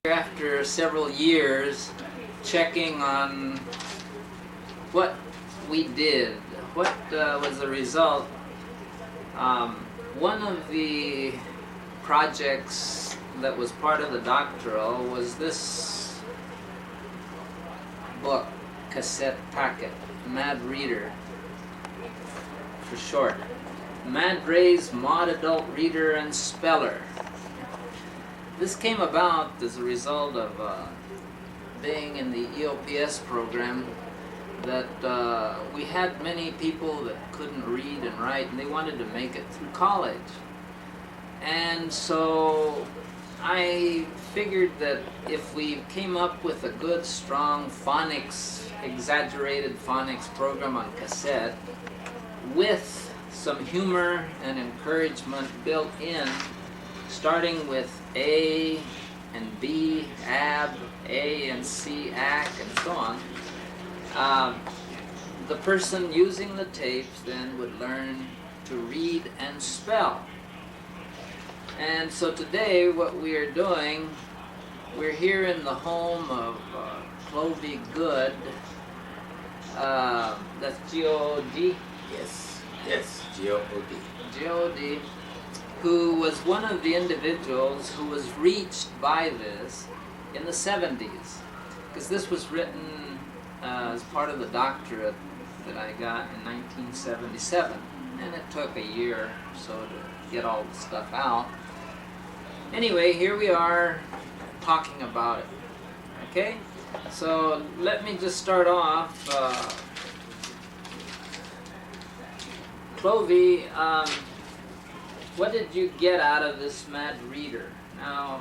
After several years checking on what we did, what was the result, one of the projects that was part of the doctoral was this book, cassette packet, Mad Reader for short. Mireles Mod Adult Reader and Speller. This came about as a result of being in the EOPS program, that we had many people that couldn't read and write, and they wanted to make it through college. And so I figured that if we came up with a good, strong phonics, exaggerated phonics program on cassette, with some humor and encouragement built in, starting with A and B, ab, A and C, ac, and so on, the person using the tapes then would learn to read and spell. And so today what we are doing, we're here in the home of Clovey Good, that's G-O-D? Yes, G-O-D. G-O-D, who was one of the individuals who was reached by this in the 70s. Because this was written as part of the doctorate that I got in 1977. And it took a year or so to get all the stuff out. Anyway, here we are talking about it. Okay? So let me just start off. Clovey, what did you get out of this Mad Reader? Now,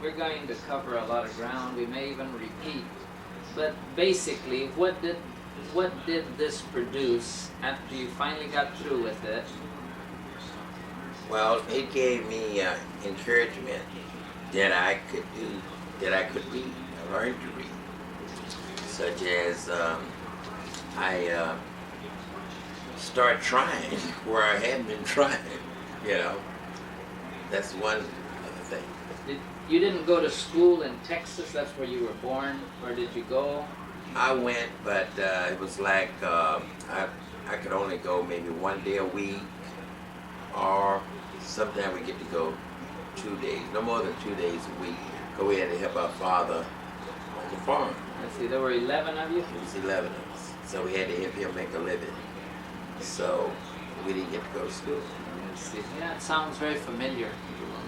we're going to cover a lot of ground. We may even repeat. But basically, what did this produce after you finally got through with it? Well, it gave me encouragement that I could read, learn to read. Such as I start trying where I hadn't been trying. You know, that's one other thing. You didn't go to school in Texas? That's where you were born? Or did you go? I went, but it was like I could only go maybe one day a week, or sometimes we get to go 2 days, no more than 2 days a week, because we had to help our father on the farm. Let's see, there were 11 of you? It was 11 of us, so we had to help him make a living. So we didn't get to go to school. Yeah, it sounds very familiar.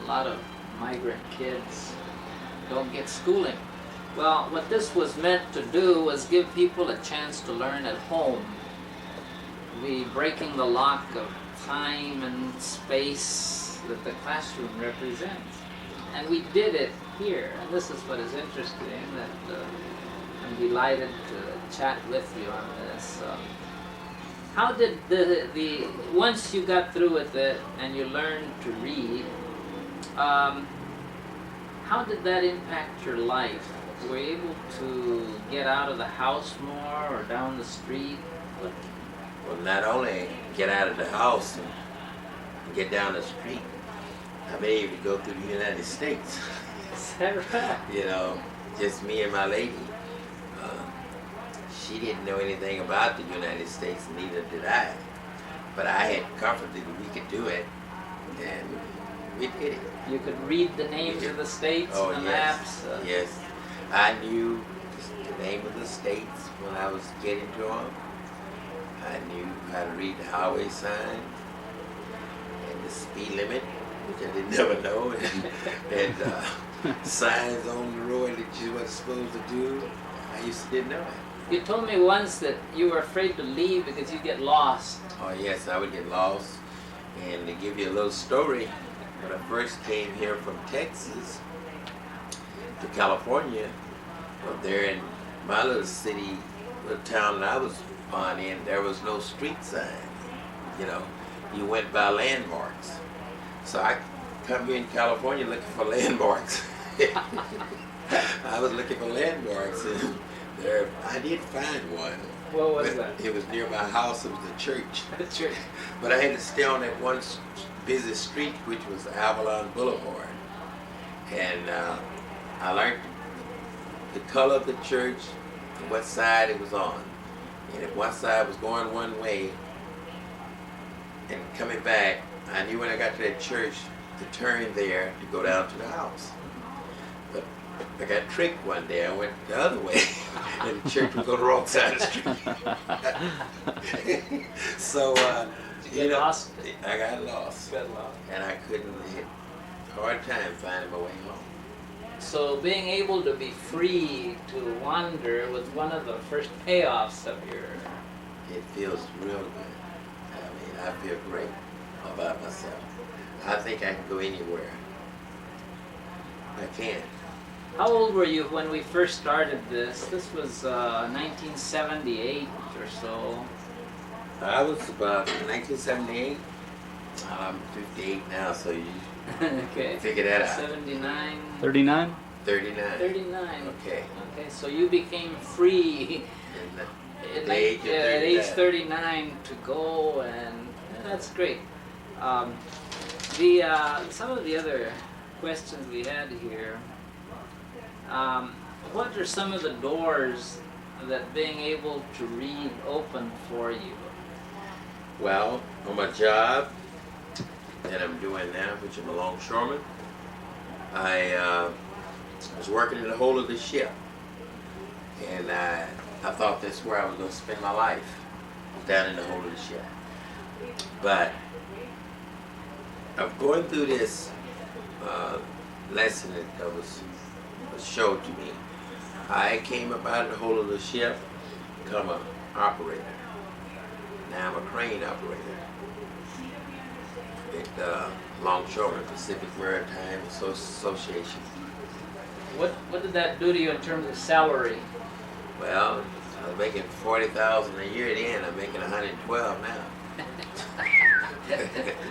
A lot of migrant kids don't get schooling. Well, what this was meant to do was give people a chance to learn at home. We breaking the lock of time and space that the classroom represents. And we did it here. And this is what is interesting, that I'm delighted to chat with you on this. How did once you got through with it and you learned to read, how did that impact your life? Were you able to get out of the house more or down the street? Well, not only get out of the house and get down the street, I'm able to go through the United States. Is that right? You know, just me and my lady. She didn't know anything about the United States, neither did I. But I had confidence that we could do it, and we did it. You could read the names of the states on the maps? Yes. I knew the name of the states when I was getting to them. I knew how to read the highway sign and the speed limit, which I didn't never know, and signs on the road that you weren't supposed to do. Didn't know it. You told me once that you were afraid to leave because you'd get lost. Oh yes, I would get lost. And to give you a little story, when I first came here from Texas to California, up there in my little city, little town that I was born in, there was no street sign. You know, you went by landmarks. So I come here in California looking for landmarks. I was looking for landmarks, and there, I did find one. What was that? It was near my house. It was the church. The church. But I had to stay on that one busy street, which was Avalon Boulevard. And I learned the color of the church and what side it was on. And if one side was going one way and coming back, I knew when I got to that church to turn there to go down to the house. But I got tricked one day. I went the other way, and the church was on the wrong side of the street. So, Did you get lost? I got lost. Got lost. And I couldn't, hard time finding my way home. So being able to be free to wander was one of the first payoffs of your... It feels real good. I mean, I feel great about myself. I think I can go anywhere. I can. How old were you when we first started this? This was 1978 or so. I was about 1978. I'm 58 now, so you Okay. figure that out. 79. 39? 39. 39. Okay. Okay, so you became free And at the age of age 39. 39 to go, and that's great. Some of the other questions we had here. What are some of the doors that being able to read opened for you? Well, on my job that I'm doing now, which I'm a longshoreman, I was working in the hold of the ship, and I thought that's where I was going to spend my life, down in the hold of the ship. But I'm going through this lesson that was showed to me. I came up out of the hold of the ship, become an operator. Now I'm a crane operator at Longshoreman Pacific Maritime Association. What did that do to you in terms of salary? Well, I was making $40,000 a year then. I'm making $112 now.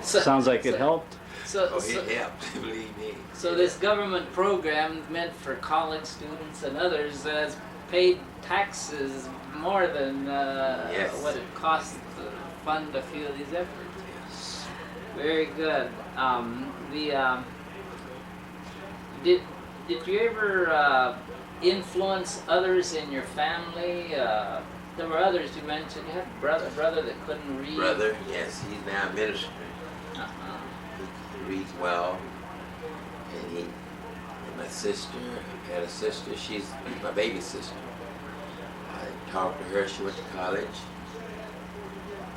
Sounds like it helped. Oh, it helped, believe me. So this government program meant for college students and others has paid taxes more than Yes. what it costs to fund a few of these efforts. Very good. Did you ever influence others in your family? There were others you mentioned. You had a brother that couldn't read. Brother, yes, he's now a minister. Uh-huh. He reads well. And my sister, I had a sister, she's my baby sister. I talked to her, she went to college.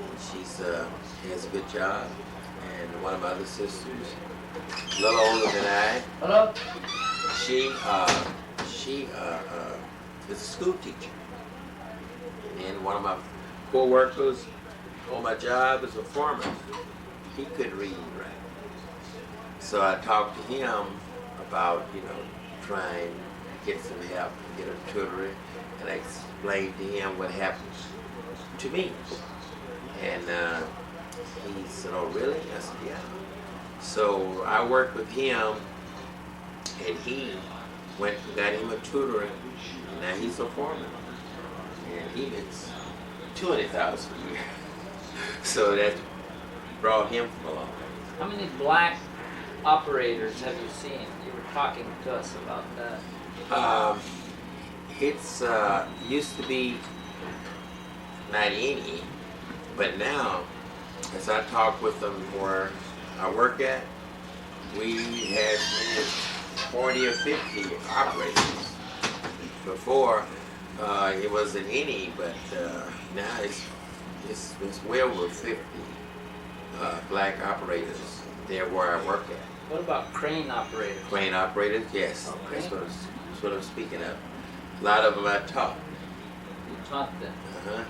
And she has a good job. And one of my other sisters, a little older than I, Hello? she is a school teacher. And one of my co-workers on my job is a farmer. He couldn't read and write. So I talked to him about, trying to get some help, get a tutoring, and I explained to him what happened to me. And he said, "Oh, really?" I said, "Yeah." So I worked with him, and he went and got him a tutor, and now he's a foreman, and he makes $200,000 a year. So that brought him from along. How many black operators have you seen? You were talking to us about that. It's used to be not any, but now, as I talk with them where I work at, we have 40 or 50 operators. Before, it wasn't any, but now it's well over 50 black operators there where I work at. What about crane operators? Crane operators, yes. Okay. That's what I'm speaking of. A lot of them I taught. You taught them. Uh-huh.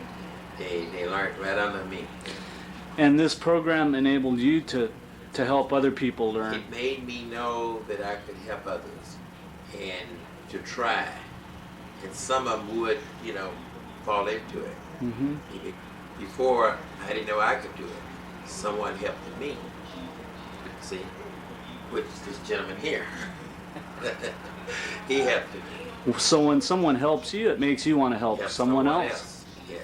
They learned right under me. And this program enabled you to help other people learn. It made me know that I could help others and to try. And some of them would, fall into it. Mm-hmm. Before, I didn't know I could do it. Someone helped me. See? Which is this gentleman here. He helped me. So when someone helps you, it makes you want to help someone else. Yes.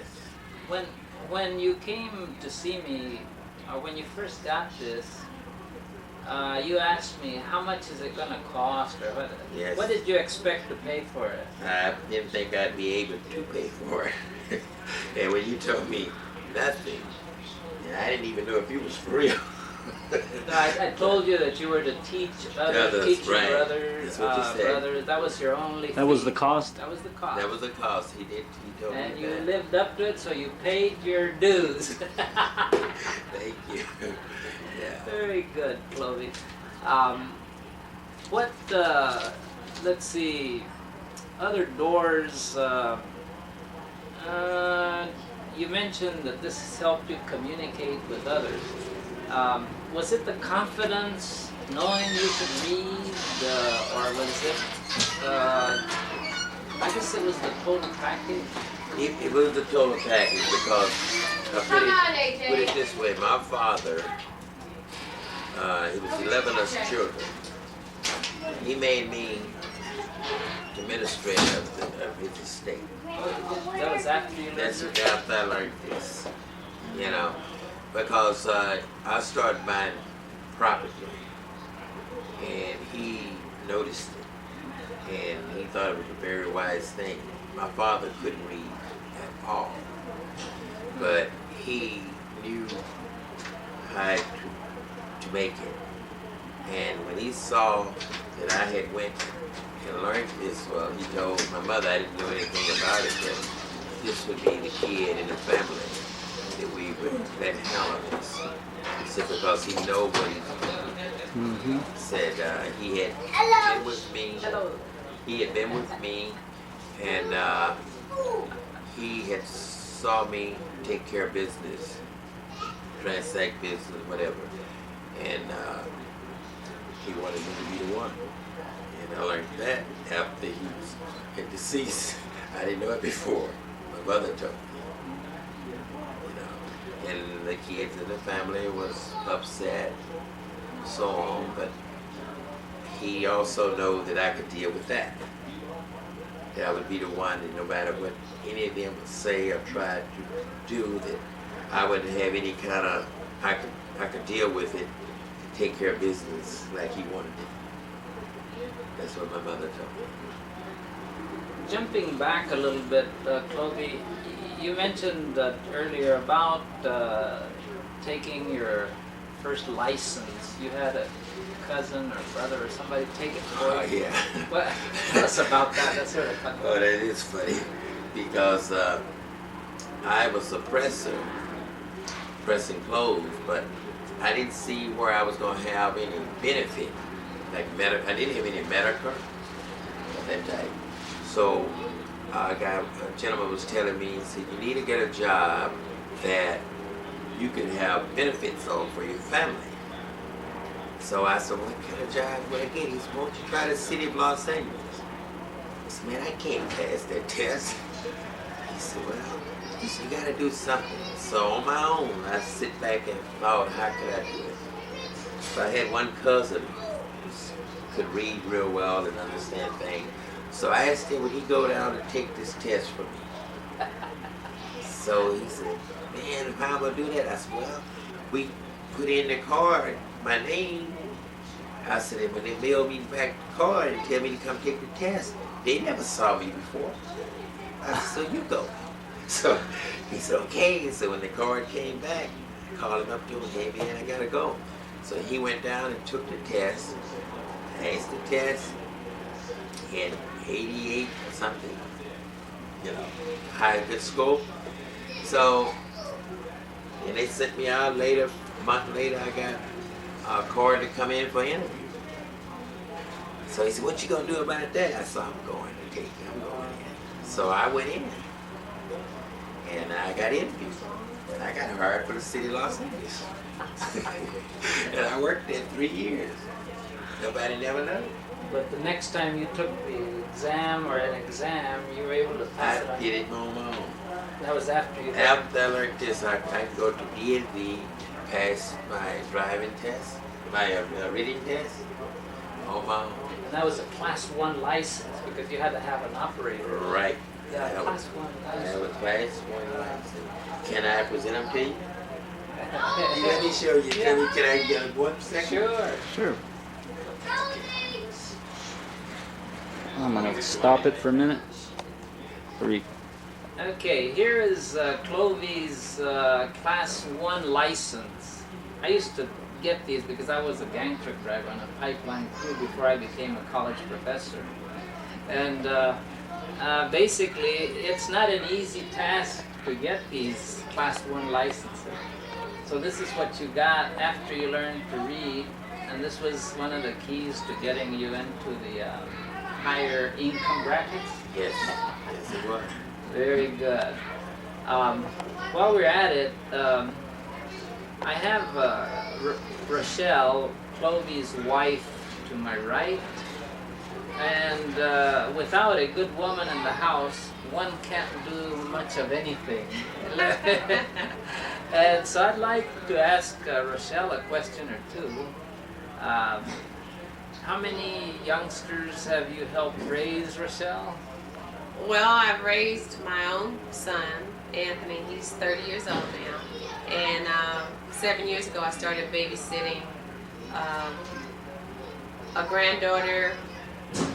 When you came to see me, or when you first got this, you asked me how much is it going to cost, or Yes. what did you expect to pay for it? I didn't think I'd be able to pay for it. And when you told me nothing, I didn't even know if you was for real. No, I told you that you were to teach others, teach your right. brothers, That's what you said. brothers. That was your only. That was fee. the cost? That was the cost. That was the cost. He told And me you that. lived up to it, so you paid your dues. Thank you. Yeah. Very good, Clovey. What? Let's see. Other doors. You mentioned that this has helped you communicate with others. Was it the confidence, knowing you could read, or was it? I guess it was the total package. It was the total package because put it this way, my father, he was 11 of us children. He made me the administrator of his estate. That was after you That's learned. after I learned this, you know, because I started buying property, and he noticed it, and he thought it was a very wise thing. My father couldn't read at all, but he knew how to make it. And when he saw that I had went and learned this, well, he told my mother, I didn't know anything about it, that this would be the kid in the family that we would let handle this. He said because he know what he's doing. Mm-hmm. Said he had been with me. Hello. He had been with me, and he had saw me take care of business, transact business, whatever, and he wanted me to be the one. And I learned that after he had deceased. I didn't know it before. My mother told me. You know, and the kids in the family was upset, so on. But he also knew that I could deal with that. That I would be the one that no matter what any of them would say or try to do, that I wouldn't have any kind of, I could deal with it, take care of business like he wanted it. That's what my mother told me. Jumping back a little bit, Clovey, you mentioned earlier about taking your first license. You had a cousin or brother or somebody take it for Oh, you. yeah. What? Tell us about that. That's sort of fun. Oh, that is funny because I was a presser, pressing clothes, but I didn't see where I was going to have any benefit. Like I didn't have any Medicare at that time. So a gentleman was telling me, he said, you need to get a job that you can have benefits on for your family. So I said, what kind of job would I get? He said, won't you try the city of Los Angeles? I said, man, I can't pass that test. He said, well, you got to do something. So on my own, I sit back and thought, how could I do it? So I had one cousin who could read real well and understand things. So I asked him, would he go down and take this test for me? So he said, man, how am I going to do that? I said, well, we put in the card my name. I said, and when they mail me back the card and tell me to come take the test, they never saw me before. I said, so you go. So he said, okay. So when the card came back, I called him up to him, hey man, I gotta go. So he went down and took the test, passed the test, he had 88 or something, you know, high good score. So, and they sent me out later, a month later, I got a card to come in for an interview. So he said, what you gonna do about that? I said, I'm going in. So I went in. And I got interviewed. And I got hired for the city of Los Angeles. And I worked there 3 years. Nobody never knew. But the next time you took the exam or an exam, you were able to pass it I on. did it on my own. That was after you. After I learned this, I could go to DMV, pass my driving test, my reading test on my own. And that was a class 1 license because you had to have an operator. Right. Yeah, I class have 1 I have license. a class 1 license. Can I present them to you? Let me show you. Tell me, can I get 1 second? Sure. Sure. I'm gonna stop it for a minute. Okay, here is Clovey's Class 1 license. I used to get these because I was a gang truck driver on a pipeline crew before I became a college professor. And basically, it's not an easy task to get these Class 1 licenses. So this is what you got after you learned to read, and this was one of the keys to getting you into the higher income brackets. Yes. Yes, it was. Very good. While we're at it, I have Rochelle, Clovey's wife, to my right. And without a good woman in the house, one can't do much of anything. And so I'd like to ask Rochelle a question or two. How many youngsters have you helped raise, Rochelle? Well, I've raised my own son, Anthony. He's 30 years old now. And 7 years ago, I started babysitting a granddaughter,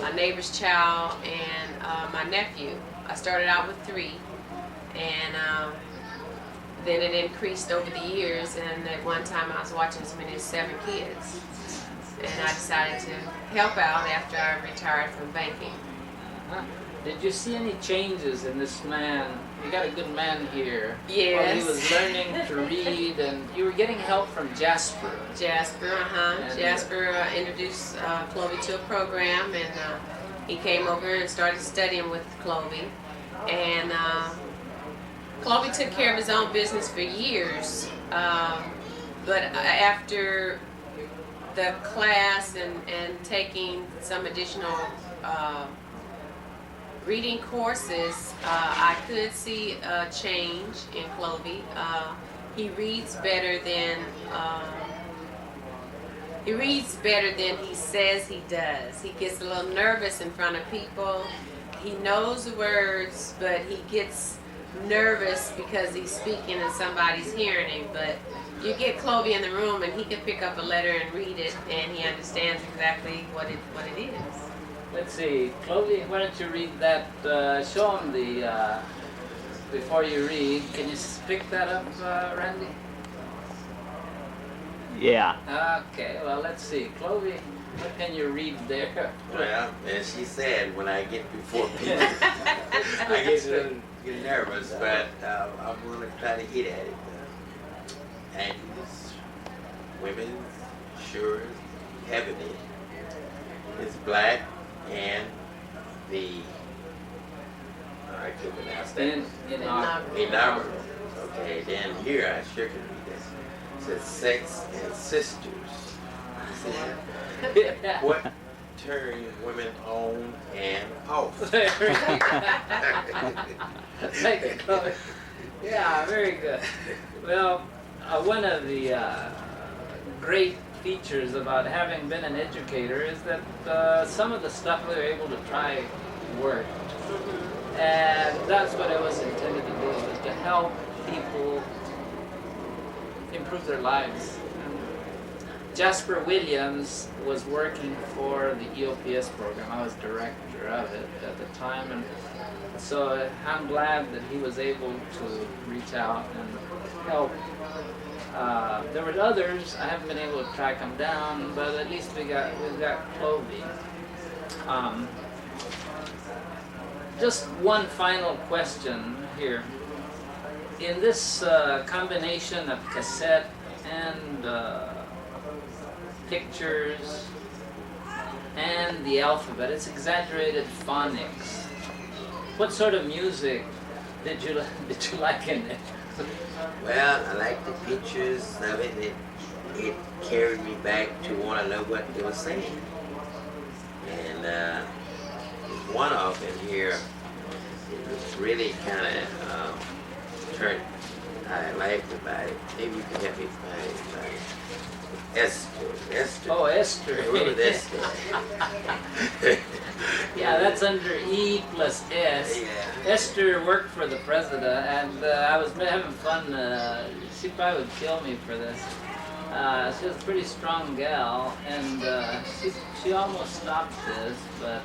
a neighbor's child, and my nephew. I started out with 3, and then it increased over the years, and at one time I was watching as many as 7 kids. And I decided to help out after I retired from banking. Uh-huh. Did you see any changes in this man? You got a good man here. Yes. Well, he was learning to read, and you were getting help from Jasper. Jasper, And, Jasper introduced Clovey to a program, and he came over and started studying with Clovey. And Clovey took care of his own business for years, but after the class and taking some additional reading courses, I could see a change in Clovey. He reads better than he says he does. He gets a little nervous in front of people. He knows the words, but he gets nervous because he's speaking and somebody's hearing him. But you get Clovey in the room and he can pick up a letter and read it, and he understands exactly what it is. Let's see, Clovey, why don't you read that? Show him the before you read. Can you pick that up, Randy? Yeah. Okay. Well, let's see, Clovey. What can you read there? Well, as she said, when I get before people, I get nervous, but I'm going to try to get at it. Aunties, women, sure, heavenly. It's black, and the I can pronounce that. Inaugural. Okay, then here I sure can read this. It says sex and sisters. What turn women on and off? Thank you, Chloe. Yeah, very good. Well, one of the great features about having been an educator is that some of the stuff we were able to try worked. And that's what it was intended to do, was to help people improve their lives. Jasper Williams was working for the EOPS program. I was director of it at the time, and so I'm glad that he was able to reach out and help. There were others. I haven't been able to track them down, but at least we've got Clovey. Just one final question here. In this combination of cassette and pictures and the alphabet, it's exaggerated phonics. What sort of music did you like in it? Well, I like the pictures of it. It carried me back to want to know what they were saying. And there's one off in here. It was really kind of turned. I liked about it. Maybe you can help me find it. Esther. Oh, Esther. What was Esther? Yeah, that's under E plus S. Yeah. Esther worked for the president, and I was having fun. She probably would kill me for this. She was a pretty strong gal, and she almost stopped this, but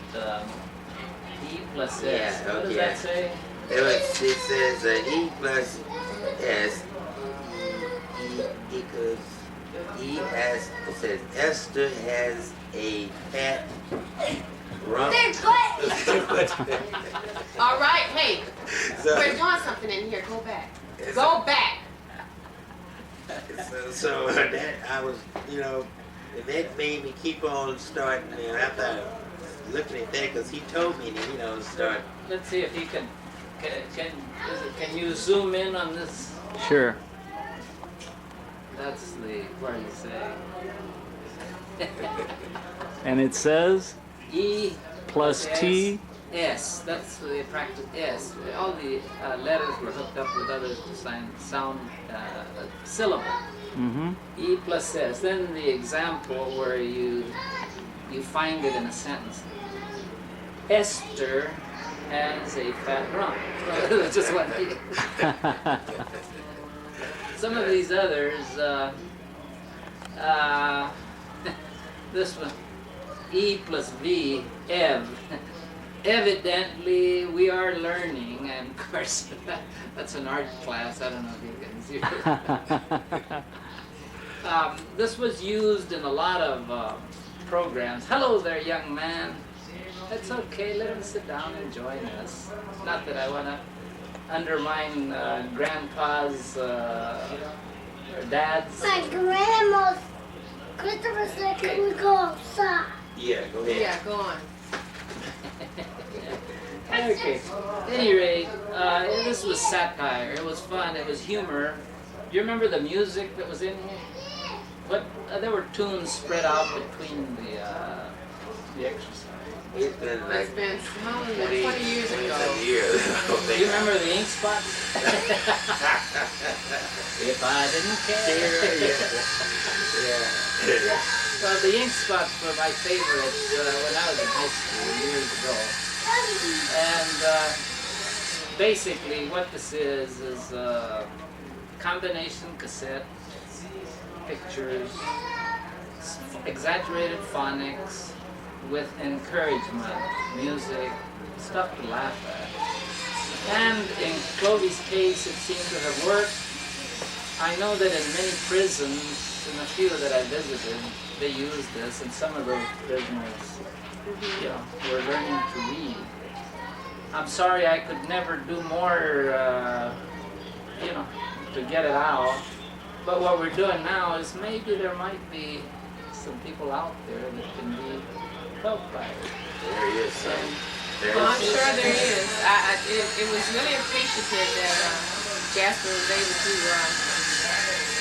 E plus S. Yeah, What does okay. that say? It says E plus S equals it says Esther has a fat rump. All right, hey, So- we're doing something in here. Go back. Go back. So that I was, and that made me keep on starting. And after I was looking at that, because he told me to, start. Let's see if you can can you zoom in on this? Sure. That's the part you say. And it says E plus T. S. That's the practice S. All the letters were hooked up with others to sound a syllable. Mm-hmm. E plus S. Then the example where you find it in a sentence. Esther has a fat rump. That's just one. Some of these others. This one. E plus V. Ev. Evidently, we are learning, and of course, that's an art class. I don't know if you can see it. This was used in a lot of programs. Hello there, young man. It's okay, let him sit down and join us. Not that I want to undermine grandpa's or dad's. My grandma's Christopher said, can we go outside? Yeah, go ahead. Yeah, go on. Okay. At any rate, this was satire. It was fun. It was humor. Do you remember the music that was in here? What? There were tunes spread out between the exercise. It's been like It's been 20 years ago. 27 years. Do you remember the ink spots? If I didn't care. Yeah. Well, the ink spots were my favorites when I was in high school years ago. And basically what this is combination cassette, pictures, exaggerated phonics with encouragement, music, stuff to laugh at. And in Clovey's case, it seemed to have worked. I know that in many prisons, in a few that I visited, they used this, and some of those prisoners, were learning to read. I'm sorry I could never do more, to get it out. But what we're doing now is maybe there might be some people out there that can be helped by it. There he is. Well, I'm sure there is. It was really appreciative that Jasper was able to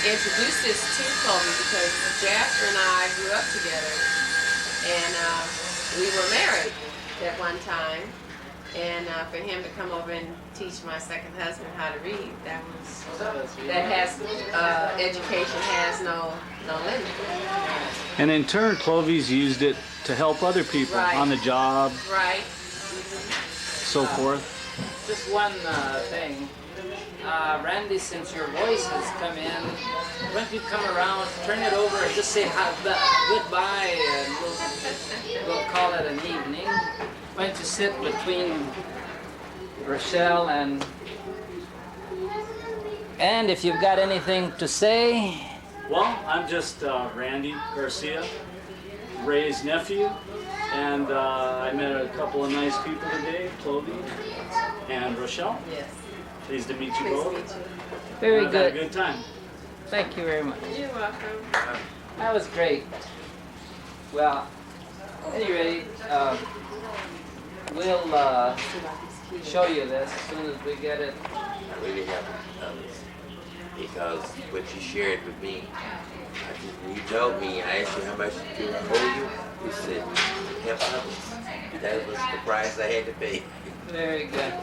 introduce this to Clovey, because Jasper and I grew up together, and we were married at one time. And for him to come over and teach my second husband how to read, education has no limit. And in turn, Clovey's used it to help other people Right. on the job, Right. so forth. Just one thing. Randy, since your voice has come in, why don't you come around, turn it over, and just say goodbye, and we'll call it an evening. Why don't you sit between Rochelle and if you've got anything to say. Well, I'm just Randy Garcia, Ray's nephew, and I met a couple of nice people today, Clovey and Rochelle. Yes. Pleased to meet you Please both. meet you. Very I've had a good. good time. Thank you very much. You're welcome. That was great. Well, at any rate, we'll show you this as soon as we get it. I really haven't done this because what you shared with me, you told me, I asked you how much to owe you. You said, help others. That was the price I had to pay. Very good.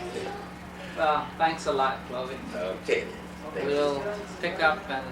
Well, thanks a lot, Clovey. Okay. Thank you. We'll pick up and